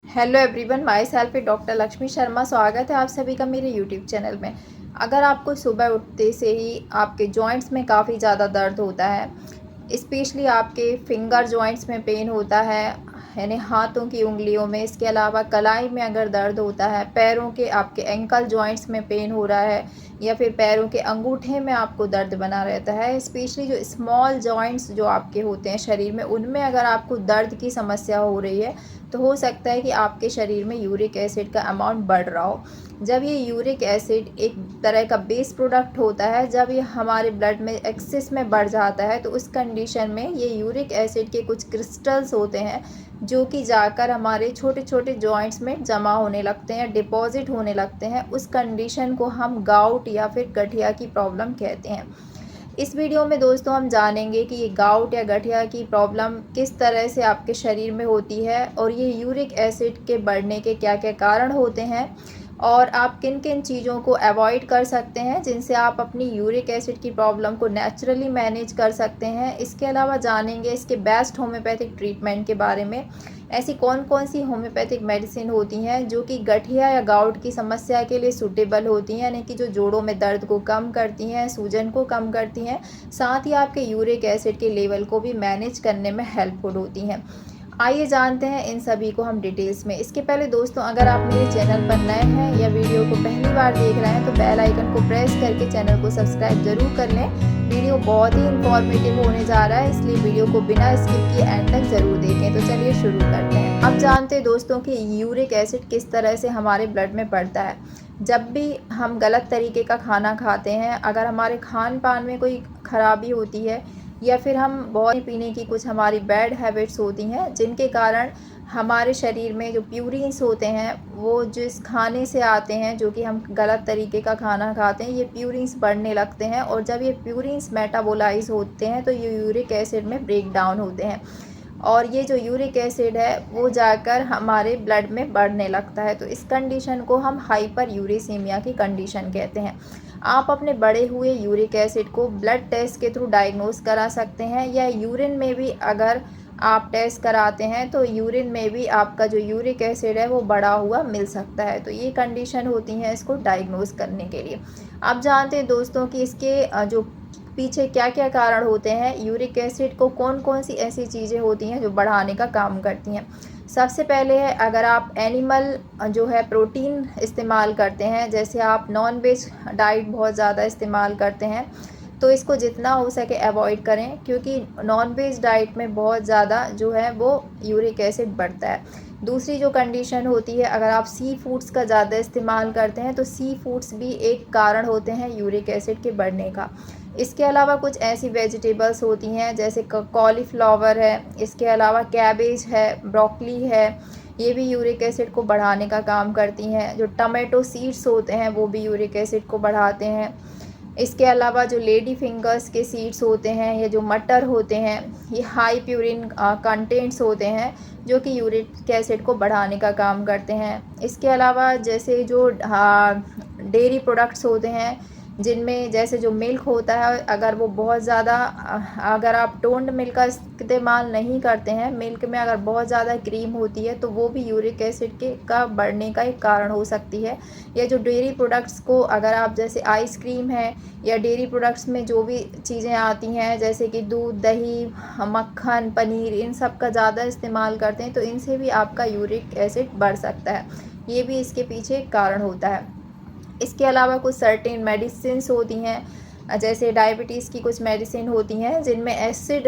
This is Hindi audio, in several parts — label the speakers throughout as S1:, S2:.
S1: Hello everyone, my self doctor Lakshmi Sharma. स्वागत है आप सभी का मेरे यूट्यूब चैनल में। अगर आपको सुबह उठते से ही आपके जॉइंट्स में काफ़ी ज़्यादा दर्द होता है, स्पेशली आपके फिंगर जॉइंट्स में पेन होता है, यानी हाथों की उंगलियों में, इसके अलावा कलाई में अगर दर्द होता है, पैरों के आपके एंकल जॉइंट्स में पेन हो रहा है, या फिर पैरों के अंगूठे में आपको दर्द बना रहता है, स्पेशली जो स्मॉल जॉइंट्स जो आपके होते हैं शरीर में, उनमें अगर आपको दर्द की समस्या हो रही है तो हो सकता है कि आपके शरीर में यूरिक एसिड का अमाउंट बढ़ रहा हो। जब ये यूरिक एसिड एक तरह का बेस प्रोडक्ट होता है, जब ये हमारे ब्लड में एक्सेस में बढ़ जाता है तो उस कंडीशन में ये यूरिक एसिड के कुछ क्रिस्टल्स होते हैं जो कि जाकर हमारे छोटे छोटे जॉइंट्स में जमा होने लगते हैं, डिपॉजिट होने लगते हैं। उस कंडीशन को हम गाउट या फिर गठिया की प्रॉब्लम कहते हैं। इस वीडियो में दोस्तों हम जानेंगे कि ये गाउट या गठिया की प्रॉब्लम किस तरह से आपके शरीर में होती है और ये यूरिक एसिड के बढ़ने के क्या क्या कारण होते हैं, और आप किन किन चीज़ों को अवॉइड कर सकते हैं जिनसे आप अपनी यूरिक एसिड की प्रॉब्लम को नेचुरली मैनेज कर सकते हैं। इसके अलावा जानेंगे इसके बेस्ट होम्योपैथिक ट्रीटमेंट के बारे में। ऐसी कौन कौन सी होम्योपैथिक मेडिसिन होती हैं जो कि गठिया या गाउट की समस्या के लिए सूटेबल होती हैं, यानी कि जो जोड़ों में दर्द को कम करती हैं, सूजन को कम करती हैं, साथ ही आपके यूरिक एसिड के लेवल को भी मैनेज करने में हेल्पफुल होती हैं। आइए जानते हैं इन सभी को हम डिटेल्स में। इसके पहले दोस्तों, अगर आप मेरे चैनल पर नए हैं या वीडियो को पहली बार देख रहे हैं तो बेल आइकन को प्रेस करके चैनल को सब्सक्राइब जरूर कर लें। वीडियो बहुत ही इंफॉर्मेटिव होने जा रहा है, इसलिए वीडियो को बिना स्किप किए एंड तक ज़रूर देखें। तो चलिए शुरू करते हैं। अब जानते हैं दोस्तों कि यूरिक एसिड किस तरह से हमारे ब्लड में बढ़ता है। जब भी हम गलत तरीके का खाना खाते हैं, अगर हमारे खान पान में कोई खराबी होती है, या फिर हम बहुत पीने की कुछ हमारी बैड हैबिट्स होती हैं जिनके कारण हमारे शरीर में जो प्यूरिन्स होते हैं वो जिस खाने से आते हैं, जो कि हम गलत तरीके का खाना खाते हैं, ये प्यूरिन्स बढ़ने लगते हैं। और जब ये प्यूरिन्स मेटाबोलाइज होते हैं तो ये यूरिक एसिड में ब्रेक डाउन होते हैं, और ये जो यूरिक एसिड है वो जाकर हमारे ब्लड में बढ़ने लगता है। तो इस कंडीशन को हम हाइपर यूरेसीमिया की कंडीशन कहते हैं। आप अपने बढ़े हुए यूरिक एसिड को ब्लड टेस्ट के थ्रू डायग्नोस करा सकते हैं, या यूरिन में भी अगर आप टेस्ट कराते हैं तो यूरिन में भी आपका जो यूरिक एसिड है वो बढ़ा हुआ मिल सकता है। तो ये कंडीशन होती है इसको डायग्नोस करने के लिए। आप जानते हैं दोस्तों कि इसके जो पीछे क्या क्या कारण होते हैं, यूरिक एसिड को कौन कौन सी ऐसी चीज़ें होती हैं जो बढ़ाने का काम करती हैं। सबसे पहले है, अगर आप एनिमल जो है प्रोटीन इस्तेमाल करते हैं, जैसे आप नॉन वेज डाइट बहुत ज़्यादा इस्तेमाल करते हैं, तो इसको जितना हो सके अवॉइड करें, क्योंकि नॉन वेज डाइट में बहुत ज़्यादा जो है वो यूरिक एसिड बढ़ता है। दूसरी जो कंडीशन होती है, अगर आप सी फूड्स का ज़्यादा इस्तेमाल करते हैं तो सी फूड्स भी एक कारण होते हैं यूरिक एसिड के बढ़ने का। इसके अलावा कुछ ऐसी वेजिटेबल्स होती हैं जैसे कॉलीफ्लावर है, इसके अलावा कैबेज है, ब्रोकली है, ये भी यूरिक एसिड को बढ़ाने का काम करती हैं। जो टमाटो सीड्स होते हैं वो भी यूरिक एसिड को बढ़ाते हैं। इसके अलावा जो लेडी फिंगर्स के सीड्स होते हैं या जो मटर होते हैं, ये हाई प्यूरिन कंटेंट्स होते हैं जो कि यूरिक एसिड को बढ़ाने का काम करते हैं। इसके अलावा जैसे जो डेयरी प्रोडक्ट्स होते हैं, जिनमें जैसे जो मिल्क होता है, अगर वो बहुत ज़्यादा अगर आप टोन्ड मिल्क का इस्तेमाल नहीं करते हैं, मिल्क में अगर बहुत ज़्यादा क्रीम होती है तो वो भी यूरिक एसिड के का बढ़ने का एक कारण हो सकती है। या जो डेयरी प्रोडक्ट्स को, अगर आप जैसे आइसक्रीम है या डेयरी प्रोडक्ट्स में जो भी चीज़ें आती हैं जैसे कि दूध, दही, मक्खन, पनीर, इन सब का ज़्यादा इस्तेमाल करते हैं तो इनसे भी आपका यूरिक एसिड बढ़ सकता है। ये भी इसके पीछे एक कारण होता है। इसके अलावा कुछ सर्टेन मेडिसिन्स होती हैं, जैसे डायबिटीज़ की कुछ मेडिसिन होती हैं जिनमें एसिड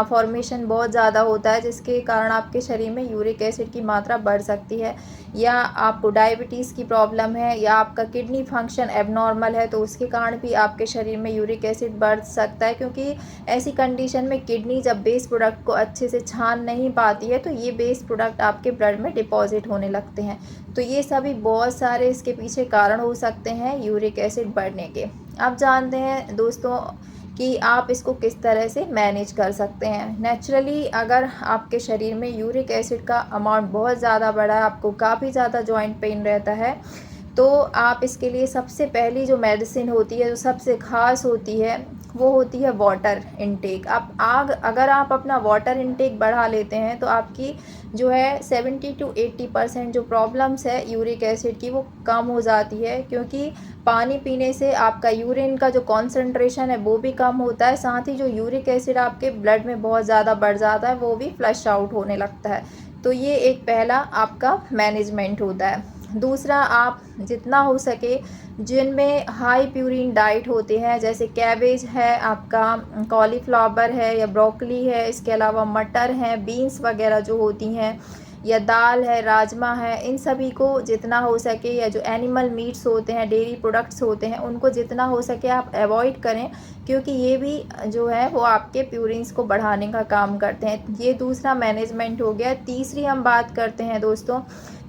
S1: फॉर्मेशन बहुत ज़्यादा होता है, जिसके कारण आपके शरीर में यूरिक एसिड की मात्रा बढ़ सकती है। या आपको डायबिटीज़ की प्रॉब्लम है, या आपका किडनी फंक्शन एबनॉर्मल है, तो उसके कारण भी आपके शरीर में यूरिक एसिड बढ़ सकता है, क्योंकि ऐसी कंडीशन में किडनी जब बेस प्रोडक्ट को अच्छे से छान नहीं पाती है तो ये बेस प्रोडक्ट आपके ब्लड में डिपॉजिट होने लगते हैं। तो ये सभी बहुत सारे इसके पीछे कारण हो सकते हैं यूरिक एसिड बढ़ने के। अब जानते हैं दोस्तों कि आप इसको किस तरह से मैनेज कर सकते हैं। नेचुरली अगर आपके शरीर में यूरिक एसिड का अमाउंट बहुत ज़्यादा बढ़ा है, आपको काफ़ी ज़्यादा जॉइंट पेन रहता है, तो आप इसके लिए सबसे पहली जो मेडिसिन होती है, जो सबसे ख़ास होती है, वो होती है वाटर इनटेक। अगर आप अपना वाटर इनटेक बढ़ा लेते हैं तो आपकी जो है 70 to 80% जो प्रॉब्लम्स है यूरिक एसिड की, वो कम हो जाती है। क्योंकि पानी पीने से आपका यूरिन का जो कॉन्सेंट्रेशन है वो भी कम होता है, साथ ही जो यूरिक एसिड आपके ब्लड में बहुत ज़्यादा बढ़ जाता है वो भी फ्लश आउट होने लगता है। तो ये एक पहला आपका मैनेजमेंट होता है। दूसरा, आप जितना हो सके जिनमें हाई प्यूरिन डाइट होते हैं, जैसे कैबेज है, आपका कॉलीफ्लावर है या ब्रोकली है, इसके अलावा मटर हैं, बीन्स वगैरह जो होती हैं, या दाल है, राजमा है, इन सभी को जितना हो सके, या जो एनिमल मीट्स होते हैं, डेयरी प्रोडक्ट्स होते हैं, उनको जितना हो सके आप अवॉइड करें। क्योंकि ये भी जो है वो आपके प्यूरिन्स को बढ़ाने का काम करते हैं। ये दूसरा मैनेजमेंट हो गया। तीसरी हम बात करते हैं दोस्तों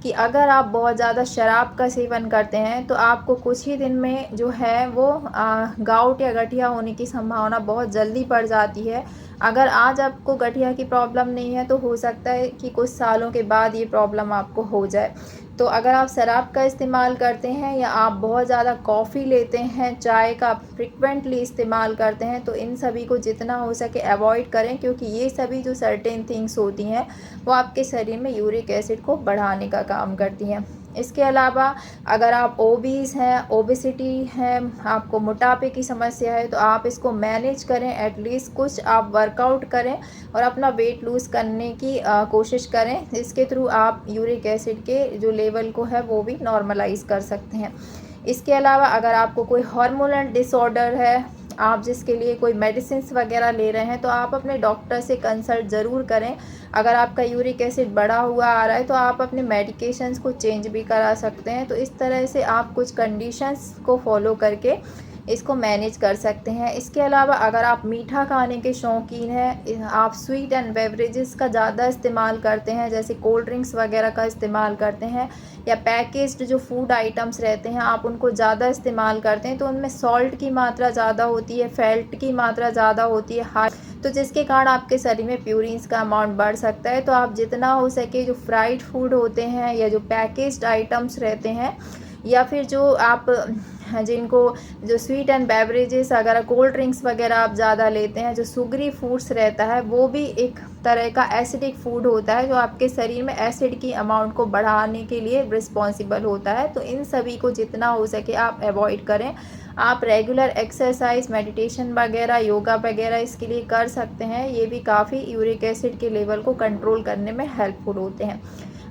S1: कि अगर आप बहुत ज़्यादा शराब का सेवन करते हैं तो आपको कुछ ही दिन में जो है वो गाउट या गठिया होने की संभावना बहुत जल्दी बढ़ जाती है। अगर आज आपको गठिया की प्रॉब्लम नहीं है तो हो सकता है कि कुछ सालों के बाद ये प्रॉब्लम आपको हो जाए। तो अगर आप शराब का इस्तेमाल करते हैं या आप बहुत ज़्यादा कॉफ़ी लेते हैं, चाय का फ्रिक्वेंटली इस्तेमाल करते हैं, तो इन सभी को जितना हो सके अवॉइड करें। क्योंकि ये सभी जो सर्टेन थिंग्स होती हैं वो आपके शरीर में यूरिक एसिड को बढ़ाने का काम करती हैं। इसके अलावा अगर आप ओबीज़ हैं, ओबेसिटी है, आपको मोटापे की समस्या है, तो आप इसको मैनेज करें। एटलीस्ट कुछ आप वर्कआउट करें और अपना वेट लूज़ करने की कोशिश करें। इसके थ्रू आप यूरिक एसिड के जो लेवल को है वो भी नॉर्मलाइज़ कर सकते हैं। इसके अलावा अगर आपको कोई हार्मोनल डिसऑर्डर है, आप जिसके लिए कोई मेडिसिन्स वगैरह ले रहे हैं, तो आप अपने डॉक्टर से कंसल्ट ज़रूर करें। अगर आपका यूरिक एसिड बढ़ा हुआ आ रहा है तो आप अपने मेडिकेशंस को चेंज भी करा सकते हैं। तो इस तरह से आप कुछ कंडीशंस को फॉलो करके इसको मैनेज कर सकते हैं। इसके अलावा अगर आप मीठा खाने के शौकीन हैं, आप स्वीट एंड बेवरेजेस का ज़्यादा इस्तेमाल करते हैं, जैसे कोल्ड ड्रिंक्स वगैरह का इस्तेमाल करते हैं, या पैकेज्ड जो फूड आइटम्स रहते हैं आप उनको ज़्यादा इस्तेमाल करते हैं, तो उनमें सॉल्ट की मात्रा ज़्यादा होती है, फैट की मात्रा ज़्यादा होती है हाई, तो जिसके कारण आपके शरीर में प्यूरिन्स का अमाउंट बढ़ सकता है। तो आप जितना हो सके जो फ्राइड फूड होते हैं या जो पैकेज्ड आइटम्स रहते हैं, या फिर जो आप जिनको जो स्वीट एंड बेवरेजेस, अगर कोल्ड ड्रिंक्स वगैरह आप ज़्यादा लेते हैं, जो शुगरी फूड्स रहता है, वो भी एक तरह का एसिडिक फूड होता है जो आपके शरीर में एसिड की अमाउंट को बढ़ाने के लिए रिस्पॉन्सिबल होता है। तो इन सभी को जितना हो सके आप अवॉइड करें। आप रेगुलर एक्सरसाइज, मेडिटेशन वगैरह, योगा वगैरह इसके लिए कर सकते हैं। ये भी काफ़ी यूरिक एसिड के लेवल को कंट्रोल करने में हेल्पफुल होते हैं।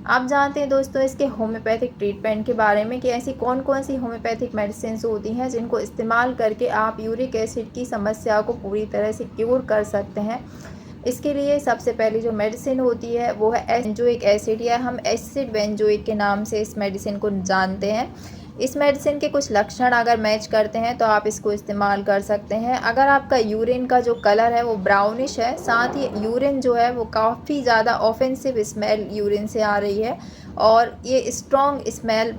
S1: आप जानते हैं दोस्तों इसके होम्योपैथिक ट्रीटमेंट के बारे में कि ऐसी कौन कौन सी होम्योपैथिक मेडिसिन होती हैं जिनको इस्तेमाल करके आप यूरिक एसिड की समस्या को पूरी तरह से क्योर कर सकते हैं। इसके लिए सबसे पहली जो मेडिसिन होती है वो है बेंजोइक एसिड, या हम एसिड बेंजोइक के नाम से इस मेडिसिन को जानते हैं। इस मेडिसिन के कुछ लक्षण अगर मैच करते हैं तो आप इसको इस्तेमाल कर सकते हैं। अगर आपका यूरिन का जो कलर है वो ब्राउनिश है, साथ ही यूरिन जो है वो काफ़ी ज़्यादा ऑफेंसिव स्मेल यूरिन से आ रही है और ये स्ट्रॉन्ग स्मेल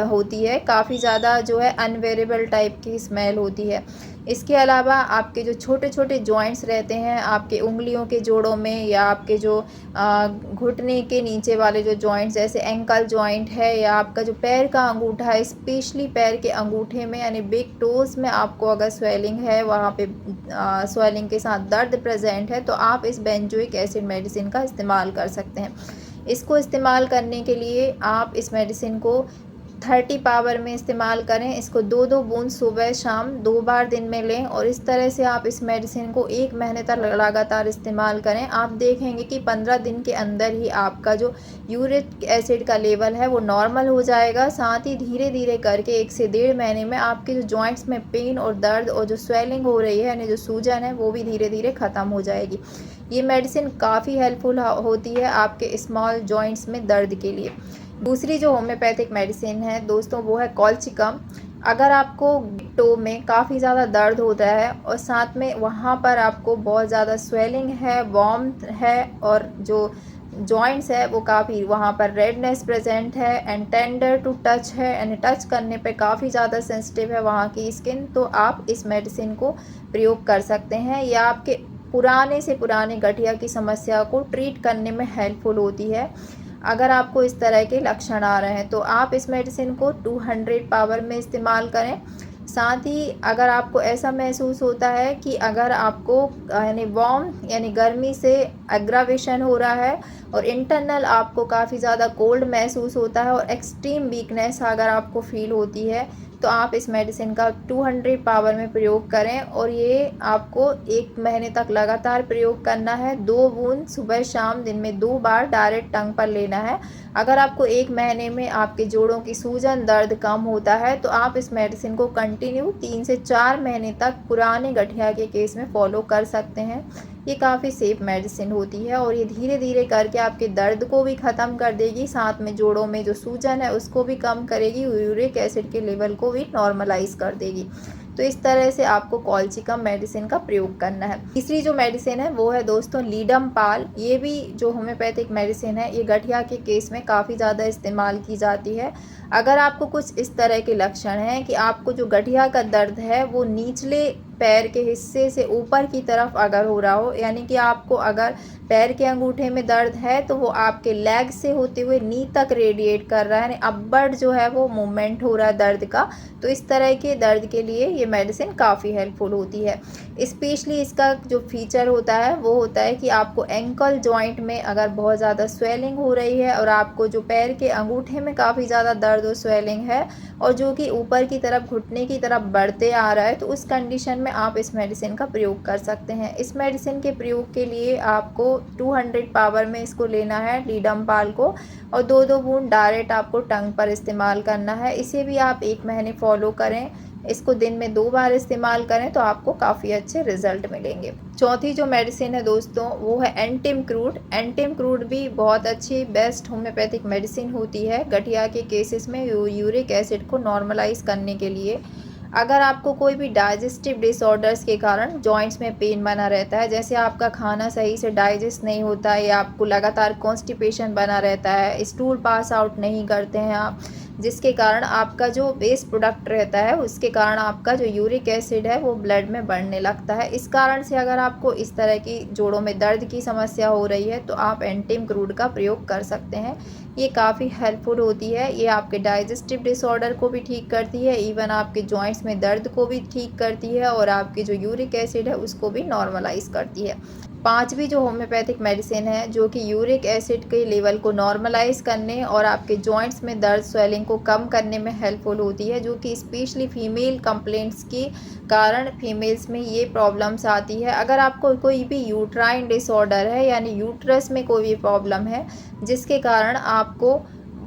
S1: होती है, काफ़ी ज़्यादा जो है अनवेरेबल टाइप की स्मेल होती है। इसके अलावा आपके जो छोटे छोटे जॉइंट्स रहते हैं, आपके उंगलियों के जोड़ों में या आपके जो घुटने के नीचे वाले जो जॉइंट्स, जैसे एंकल जॉइंट है या आपका जो पैर का अंगूठा है, स्पेशली पैर के अंगूठे में यानी बिग टोज में आपको अगर स्वेलिंग है, वहाँ पे स्वेलिंग के साथ दर्द प्रेजेंट है, तो आप इस बेंजोइक एसिड मेडिसिन का इस्तेमाल कर सकते हैं। इसको इस्तेमाल करने के लिए आप इस मेडिसिन को 30 पावर में इस्तेमाल करें। इसको 2-2 बूंद सुबह शाम 2 बार दिन में लें और इस तरह से आप इस मेडिसिन को 1 महीने तक लगातार इस्तेमाल करें। आप देखेंगे कि 15 दिन के अंदर ही आपका जो यूरिक एसिड का लेवल है वो नॉर्मल हो जाएगा। साथ ही धीरे धीरे करके 1 से 1.5 महीने में आपके जो जॉइंट्स में पेन और दर्द और जो स्वेलिंग हो रही है यानी जो सूजन है वो भी धीरे धीरे ख़त्म हो जाएगी। ये मेडिसिन काफ़ी हेल्पफुल होती है आपके स्मॉल जॉइंट्स में दर्द के लिए। दूसरी जो होम्योपैथिक मेडिसिन है दोस्तों वो है कॉल्चिकम। अगर आपको टो में काफ़ी ज़्यादा दर्द होता है और साथ में वहाँ पर आपको बहुत ज़्यादा स्वेलिंग है, वार्मथ है और जो जॉइंट्स है वो काफ़ी वहाँ पर रेडनेस प्रेजेंट है एंड टेंडर टू टच है, यानी टच करने पे काफ़ी ज़्यादा सेंसिटिव है वहाँ की स्किन, तो आप इस मेडिसिन को प्रयोग कर सकते हैं। यह आपके पुराने से पुराने गठिया की समस्या को ट्रीट करने में हेल्पफुल होती है। अगर आपको इस तरह के लक्षण आ रहे हैं तो आप इस मेडिसिन को 200 पावर में इस्तेमाल करें। साथ ही अगर आपको ऐसा महसूस होता है कि अगर आपको यानी वार्म यानी गर्मी से एग्रावेशन हो रहा है और इंटरनल आपको काफ़ी ज़्यादा कोल्ड महसूस होता है और एक्सट्रीम वीकनेस अगर आपको फील होती है तो आप इस मेडिसिन का 200 पावर में प्रयोग करें और ये आपको 1 महीने तक लगातार प्रयोग करना है। 2 बूंद सुबह शाम दिन में 2 बार डायरेक्ट टंग पर लेना है। अगर आपको 1 महीने में आपके जोड़ों की सूजन दर्द कम होता है तो आप इस मेडिसिन को कंटिन्यू 3 से 4 महीने तक पुराने गठिया के केस में फॉलो कर सकते हैं। ये काफ़ी सेफ मेडिसिन होती है और ये धीरे धीरे करके आपके दर्द को भी ख़त्म कर देगी, साथ में जोड़ों में जो सूजन है उसको भी कम करेगी, यूरिक एसिड के लेवल को भी नॉर्मलाइज कर देगी। तो इस तरह से आपको कॉल्चिकम मेडिसिन का प्रयोग करना है। तीसरी जो मेडिसिन है वो है दोस्तों लीडम पाल। ये भी जो होम्योपैथिक मेडिसिन है ये गठिया के केस में काफ़ी ज़्यादा इस्तेमाल की जाती है। अगर आपको कुछ इस तरह के लक्षण हैं कि आपको जो गठिया का दर्द है वो निचले पैर के हिस्से से ऊपर की तरफ अगर हो रहा हो, यानी कि आपको अगर पैर के अंगूठे में दर्द है तो वो आपके लेग से होते हुए नी तक रेडिएट कर रहा है, यानी अपवर्ड जो है वो मूवमेंट हो रहा है दर्द का, तो इस तरह के दर्द के लिए ये मेडिसिन काफ़ी हेल्पफुल होती है। स्पेशली इसका जो फीचर होता है वो होता है कि आपको एंकल जॉइंट में अगर बहुत ज़्यादा स्वेलिंग हो रही है और आपको जो पैर के अंगूठे में काफ़ी ज़्यादा दर्द और स्वेलिंग है और जो कि ऊपर की तरफ घुटने की तरफ बढ़ते आ रहा है, तो उस कंडीशन में आप इस मेडिसिन का प्रयोग कर सकते हैं। इस मेडिसिन के प्रयोग के लिए आपको 200 पावर में इसको लेना है लीडम पाल को और 2-2 बूंद डायरेक्ट आपको टंग पर इस्तेमाल करना है। इसे भी आप 1 महीने फॉलो करें, इसको दिन में 2 बार इस्तेमाल करें तो आपको काफ़ी अच्छे रिजल्ट मिलेंगे। चौथी जो मेडिसिन है दोस्तों वो है एंटिम क्रूड। एंटिम क्रूड भी बहुत अच्छी बेस्ट होम्योपैथिक मेडिसिन होती है गठिया के केसेस में यूरिक एसिड को नॉर्मलाइज करने के लिए। अगर आपको कोई भी डाइजेस्टिव डिसऑर्डर्स के कारण जॉइंट्स में पेन बना रहता है, जैसे आपका खाना सही से डाइजेस्ट नहीं होता है या आपको लगातार कॉन्स्टिपेशन बना रहता है, स्टूल पास आउट नहीं करते हैं आप, जिसके कारण आपका जो वेस्ट प्रोडक्ट रहता है उसके कारण आपका जो यूरिक एसिड है वो ब्लड में बढ़ने लगता है। इस कारण से अगर आपको इस तरह की जोड़ों में दर्द की समस्या हो रही है तो आप एंटिम क्रूड का प्रयोग कर सकते हैं। ये काफ़ी हेल्पफुल होती है, ये आपके डाइजेस्टिव डिसऑर्डर को भी ठीक करती है, इवन आपके जॉइंट्स में दर्द को भी ठीक करती है और आपकी जो यूरिक एसिड है उसको भी नॉर्मलाइज करती है। पांचवी जो होम्योपैथिक मेडिसिन है जो कि यूरिक एसिड के लेवल को नॉर्मलाइज करने और आपके जॉइंट्स में दर्द स्वेलिंग को कम करने में हेल्पफुल होती है, जो कि स्पेशली फीमेल कंप्लेंट्स के कारण फीमेल्स में ये प्रॉब्लम्स आती है। अगर आपको कोई भी यूट्राइन डिसऑर्डर है यानी यूट्रस में कोई भी प्रॉब्लम है जिसके कारण आपको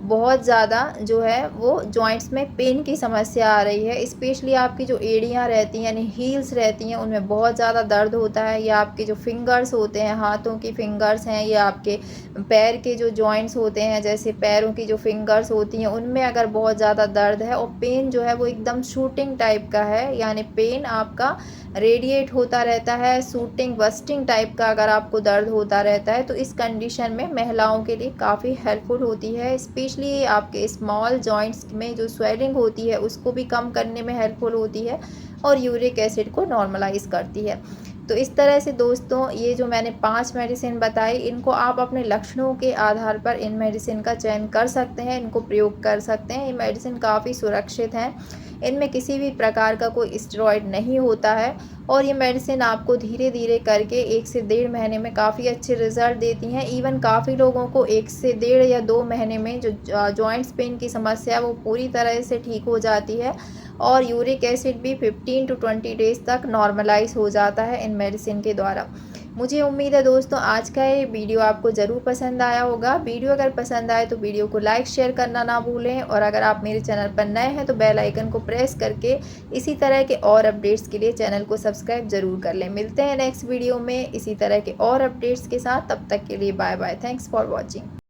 S1: बहुत ज़्यादा जो है वो जॉइंट्स में पेन की समस्या आ रही है, स्पेशली आपकी जो एड़ियाँ रहती हैं यानी हील्स रहती हैं उनमें बहुत ज़्यादा दर्द होता है, या आपके जो फिंगर्स होते हैं, हाथों की फिंगर्स हैं, या आपके पैर के जो जॉइंट्स होते हैं जैसे पैरों की जो फिंगर्स होती हैं उनमें अगर बहुत ज़्यादा दर्द है और पेन जो है वो एकदम शूटिंग टाइप का है, यानी पेन आपका रेडिएट होता रहता है, शूटिंग बस्टिंग टाइप का अगर आपको दर्द होता रहता है, तो इस कंडीशन में महिलाओं के लिए काफ़ी हेल्पफुल होती है। स्पेशली आपके स्मॉल जॉइंट्स में जो स्वेलिंग होती है उसको भी कम करने में हेल्पफुल होती है और यूरिक एसिड को नॉर्मलाइज करती है। तो इस तरह से दोस्तों ये जो मैंने 5 मेडिसिन बताई इनको आप अपने लक्षणों के आधार पर इन मेडिसिन का चयन कर सकते हैं, इनको प्रयोग कर सकते हैं। ये मेडिसिन काफ़ी सुरक्षित हैं, इनमें किसी भी प्रकार का कोई स्टेरॉइड नहीं होता है और ये मेडिसिन आपको धीरे धीरे करके 1 से 1.5 महीने में काफ़ी अच्छे रिजल्ट देती हैं। इवन काफ़ी लोगों को 1 से 1.5 या 2 महीने में जो जॉइंट्स पेन की समस्या है वो पूरी तरह से ठीक हो जाती है और यूरिक एसिड भी 15 to 20 डेज़ तक नॉर्मलाइज हो जाता है इन मेडिसिन के द्वारा। मुझे उम्मीद है दोस्तों आज का ये वीडियो आपको ज़रूर पसंद आया होगा। वीडियो अगर पसंद आए तो वीडियो को लाइक शेयर करना ना भूलें और अगर आप मेरे चैनल पर नए हैं तो बेल आइकन को प्रेस करके इसी तरह के और अपडेट्स के लिए चैनल को सब्सक्राइब ज़रूर कर लें। मिलते हैं नेक्स्ट वीडियो में इसी तरह के और अपडेट्स के साथ, तब तक के लिए bye bye. Thanks for watching.